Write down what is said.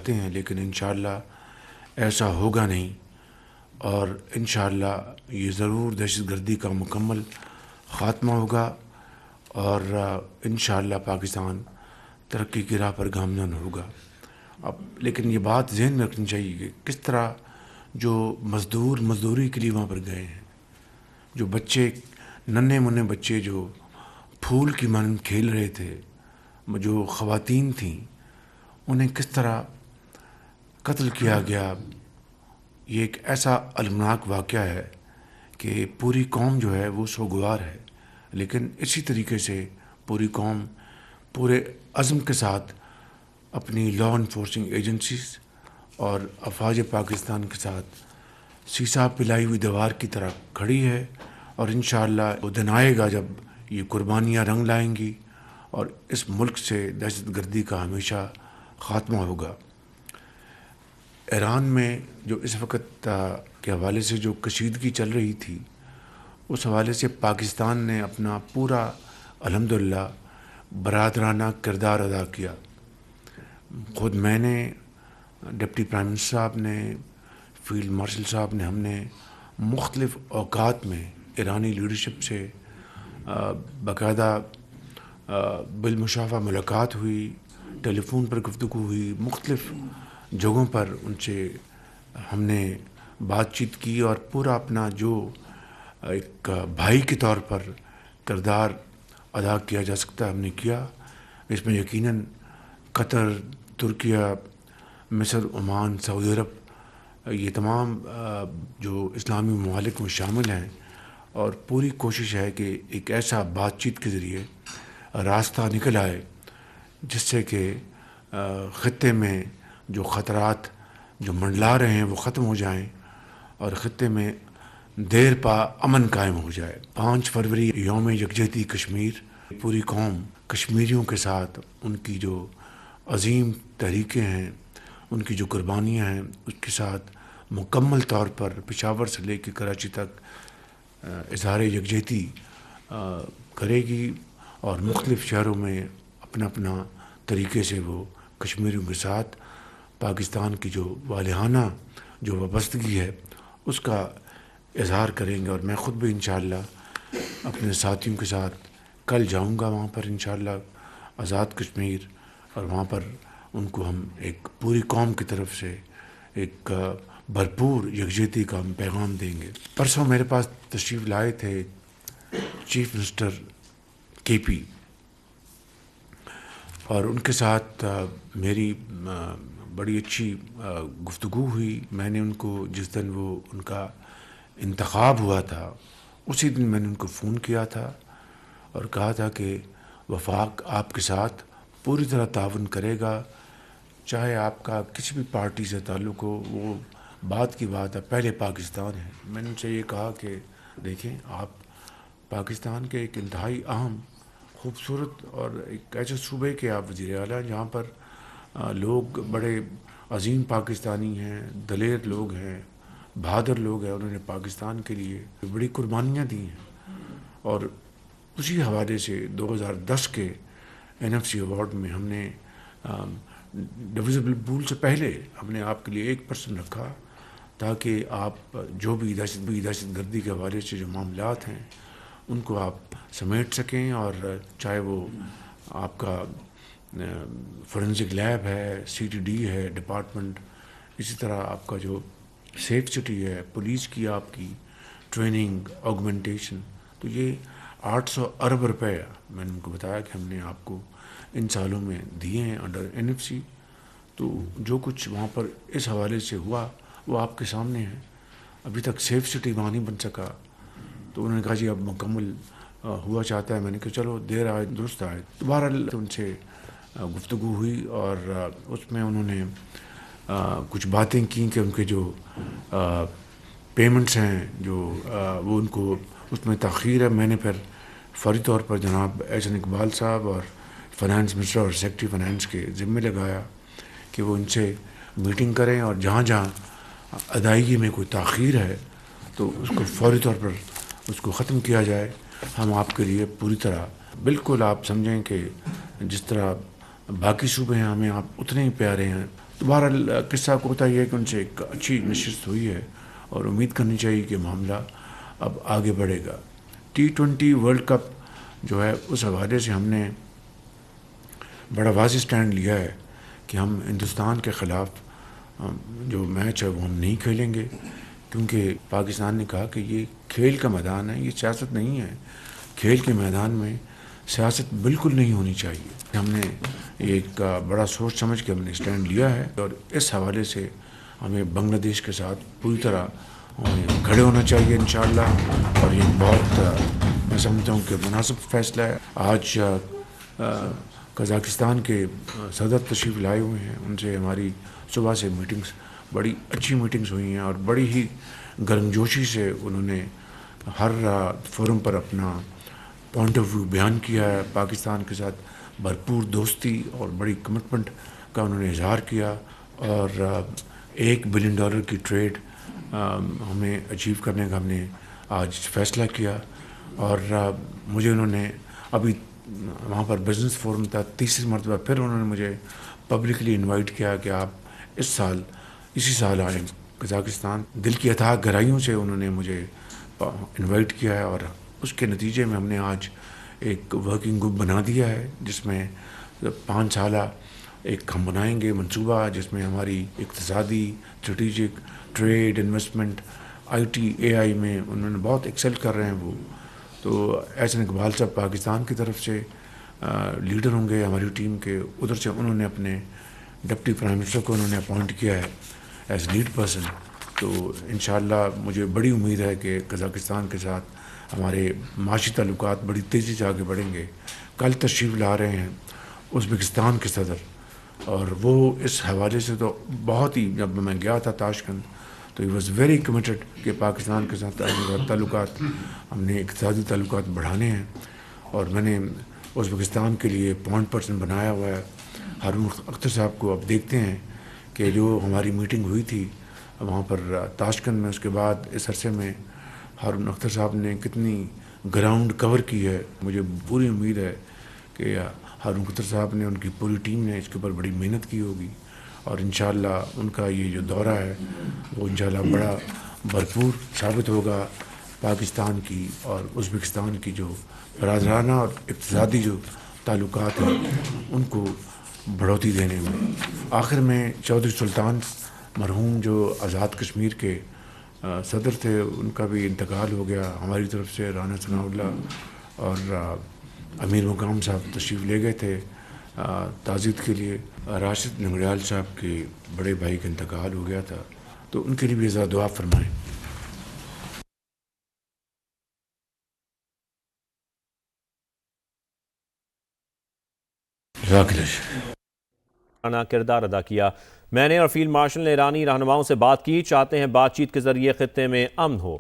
چاہتے ہیں، لیکن انشاءاللہ ایسا ہوگا نہیں، اور انشاءاللہ یہ ضرور دہشت گردی کا مکمل خاتمہ ہوگا، اور انشاءاللہ پاکستان ترقی کی راہ پر گامزن ہوگا۔ اب لیکن یہ بات ذہن میں رکھنی چاہیے کہ کس طرح جو مزدوری کے لیے وہاں پر گئے ہیں، جو بچے ننھے منھے بچے جو پھول کی مانند کھیل رہے تھے، جو خواتین تھیں، انہیں کس طرح قتل کیا گیا، یہ ایک ایسا المناک واقعہ ہے کہ پوری قوم جو ہے وہ سوگوار ہے۔ لیکن اسی طریقے سے پوری قوم پورے عزم کے ساتھ اپنی لا انفورسنگ ایجنسیز اور افواج پاکستان کے ساتھ سیسا پلائی ہوئی دیوار کی طرح کھڑی ہے، اور انشاءاللہ وہ دن آئے گا جب یہ قربانیاں رنگ لائیں گی اور اس ملک سے دہشت گردی کا ہمیشہ خاتمہ ہوگا۔ ایران میں جو اس وقت کے حوالے سے جو کشیدگی چل رہی تھی، اس حوالے سے پاکستان نے اپنا پورا الحمدللہ برادرانہ کردار ادا کیا۔ خود میں نے، ڈپٹی پرائم منسٹر صاحب نے، فیلڈ مارشل صاحب نے، ہم نے مختلف اوقات میں ایرانی لیڈرشپ سے باقاعدہ بالمشافہ ملاقات ہوئی، ٹیلی فون پر گفتگو ہوئی، مختلف جگہوں پر ان سے ہم نے بات چیت کی، اور پورا اپنا جو ایک بھائی کے طور پر کردار ادا کیا جا سکتا ہے ہم نے کیا۔ اس میں یقیناً قطر، ترکیہ، مصر، عمان، سعودی عرب، یہ تمام جو اسلامی ممالک میں شامل ہیں، اور پوری کوشش ہے کہ ایک ایسا بات چیت کے ذریعے راستہ نکل آئے جس سے کہ خطے میں جو خطرات جو منڈلا رہے ہیں وہ ختم ہو جائیں، اور خطے میں دیر پا امن قائم ہو جائے۔ 5 فروری یوم یکجہتی کشمیر، پوری قوم کشمیریوں کے ساتھ ان کی جو عظیم تحریکیں ہیں، ان کی جو قربانیاں ہیں، اس کے ساتھ مکمل طور پر پشاور سے لے کے کراچی تک اظہار یکجہتی کرے گی، اور مختلف شہروں میں اپنا اپنا طریقے سے وہ کشمیریوں کے ساتھ پاکستان کی جو والہانہ جو وابستگی ہے اس کا اظہار کریں گے۔ اور میں خود بھی انشاءاللہ اپنے ساتھیوں کے ساتھ کل جاؤں گا وہاں پر انشاءاللہ آزاد کشمیر، اور وہاں پر ان کو ہم ایک پوری قوم کی طرف سے ایک بھرپور یکجہتی کا ہم پیغام دیں گے۔ پرسوں میرے پاس تشریف لائے تھے چیف منسٹر کے پی، اور ان کے ساتھ میری بڑی اچھی گفتگو ہوئی۔ میں نے ان کو جس دن وہ ان کا انتخاب ہوا تھا اسی دن میں نے ان کو فون کیا تھا اور کہا تھا کہ وفاق آپ کے ساتھ پوری طرح تعاون کرے گا، چاہے آپ کا کسی بھی پارٹی سے تعلق ہو، وہ بات کی بات ہے، پہلے پاکستان ہے۔ میں نے ان سے یہ کہا کہ دیکھیں، آپ پاکستان کے ایک انتہائی اہم، خوبصورت اور ایک ایسے صوبے کے آپ وزیر اعلیٰ ہیں جہاں پر لوگ بڑے عظیم پاکستانی ہیں، دلیر لوگ ہیں، بہادر لوگ ہیں، انہوں نے پاکستان کے لیے بڑی قربانیاں دی ہیں، اور اسی حوالے سے 2010 کے NFC ایوارڈ میں ہم نے ڈویزبل پول سے پہلے ہم نے آپ کے لیے 1% رکھا تاکہ آپ جو بھی دہشت گردی کے حوالے سے جو معاملات ہیں ان کو آپ سمیٹ سکیں، اور چاہے وہ آپ کا فورنزک لیب ہے، CTD ہے ڈپارٹمنٹ، اسی طرح آپ کا جو سیف سٹی ہے، پولیس کی آپ کی ٹریننگ، آگمنٹیشن، تو یہ 800 ارب روپے میں نے ان کو بتایا کہ ہم نے آپ کو ان سالوں میں دیے ہیں انڈر NFC۔ تو جو کچھ وہاں پر اس حوالے سے ہوا وہ آپ کے سامنے ہے۔ ابھی تک سیف سٹی وہاں نہیں بن سکا، تو انہوں نے کہا جی اب مکمل ہوا چاہتا ہے۔ میں نے کہا چلو دیر آئے درست آئے۔ دوبارہ ان سے گفتگو ہوئی، اور اس میں انہوں نے کچھ باتیں کی کہ ان کے جو پیمنٹس ہیں جو وہ ان کو اس میں تاخیر ہے۔ میں نے پھر فوری طور پر جناب احسن اقبال صاحب اور فائنانس منسٹر اور سیکرٹری فائنانس کے ذمے لگایا کہ وہ ان سے میٹنگ کریں، اور جہاں جہاں ادائیگی میں کوئی تاخیر ہے تو اس کو فوری طور پر اس کو ختم کیا جائے۔ ہم آپ کے لیے پوری طرح، بالکل آپ سمجھیں کہ جس طرح باقی صوبے ہیں ہمیں آپ اتنے ہی پیارے ہیں، تو بہرحال قصہ کو ہوتا یہ ہے کہ ان سے ایک اچھی نشست ہوئی ہے اور امید کرنی چاہیے کہ معاملہ اب آگے بڑھے گا۔ T20 ورلڈ کپ جو ہے اس حوالے سے ہم نے بڑا واضح سٹینڈ لیا ہے کہ ہم ہندوستان کے خلاف جو میچ ہے وہ ہم نہیں کھیلیں گے، کیونکہ پاکستان نے کہا کہ یہ کھیل کا میدان ہے، یہ سیاست نہیں ہے۔ کھیل کے میدان میں سیاست بالکل نہیں ہونی چاہیے۔ ہم نے ایک بڑا سوچ سمجھ کے ہم نے سٹینڈ لیا ہے اور اس حوالے سے ہمیں بنگلہ دیش کے ساتھ پوری طرح کھڑے ہونا چاہیے انشاءاللہ، اور یہ بہت میں سمجھتا ہوں کہ مناسب فیصلہ ہے۔ آج قزاقستان کے صدر تشریف لائے ہوئے ہیں، ان سے ہماری صبح سے میٹنگز بڑی اچھی میٹنگز ہوئی ہیں اور بڑی ہی گرم جوشی سے انہوں نے ہر فورم پر اپنا پوائنٹ آف ویو بیان کیا ہے۔ پاکستان کے ساتھ بھرپور دوستی اور بڑی کمٹمنٹ کا انہوں نے اظہار کیا، اور $1 بلین کی ٹریڈ ہمیں اچیو کرنے کا ہم نے آج فیصلہ کیا۔ اور مجھے انہوں نے ابھی وہاں پر بزنس فورم تھا، تیسری مرتبہ پھر انہوں نے مجھے پبلکلی انوائٹ کیا کہ آپ اسی سال آئیں قزاقستان۔ دل کی اتھاہ گہرائیوں سے انہوں نے مجھے انوائٹ کیا ہے، اور اس کے نتیجے میں ہم نے آج ایک ورکنگ گروپ بنا دیا ہے جس میں 5 سالہ ایک ہم بنائیں گے منصوبہ، جس میں ہماری اقتصادی، strategic, trade, investment, IT AI میں انہوں نے بہت ایکسل کر رہے ہیں وہ۔ تو احسن اقبال صاحب پاکستان کی طرف سے لیڈر ہوں گے ہماری ٹیم کے، ادھر سے انہوں نے اپنے ڈپٹی پرائم منسٹر کو انہوں نے اپوائنٹ کیا ہے ایز لیڈ پرسن۔ تو انشاءاللہ مجھے بڑی امید ہے کہ قزاقستان کے ساتھ ہمارے معاشی تعلقات بڑی تیزی سے آگے بڑھیں گے۔ کل تشریف لا رہے ہیں ازبکستان کے صدر، اور وہ اس حوالے سے تو بہت ہی، جب میں گیا تھا تاشکند تو ہی واز ویری کمیٹڈ کہ پاکستان کے ساتھ تعلقات ہم نے اقتصادی تعلقات بڑھانے ہیں، اور میں نے ازبکستان کے لیے پوائنٹ پرسن بنایا ہوا ہے ہارون اختر صاحب کو۔ اب دیکھتے ہیں کہ جو ہماری میٹنگ ہوئی تھی وہاں پر تاشکند میں، اس کے بعد اس عرصے میں ہارون اختر صاحب نے کتنی گراؤنڈ کور کی ہے۔ مجھے پوری امید ہے کہ ہارون اختر صاحب نے، ان کی پوری ٹیم نے اس کے اوپر بڑی محنت کی ہوگی، اور انشاءاللہ ان کا یہ جو دورہ ہے وہ انشاءاللہ بڑا بھرپور ثابت ہوگا پاکستان کی اور ازبکستان کی جو برادرانہ اور اقتصادی جو تعلقات ہیں ان کو بڑھوتی دینے میں۔ آخر میں چودھری سلطان مرحوم جو آزاد کشمیر کے صدر تھے، ان کا بھی انتقال ہو گیا ہماری طرف سے۔ رانا ثناء اللہ اور امیر مقام صاحب تشریف لے گئے تھے تعزیت کے لیے۔ راشد ننگریال صاحب کے بڑے بھائی کا انتقال ہو گیا تھا، تو ان کے لیے بھی ذرا دعا فرمائیں۔ کردار ادا کیا۔ میں نے اور فیلڈ مارشل نے ایرانی رہنماؤں سے بات کی، چاہتے ہیں بات چیت کے ذریعے خطے میں امن ہو۔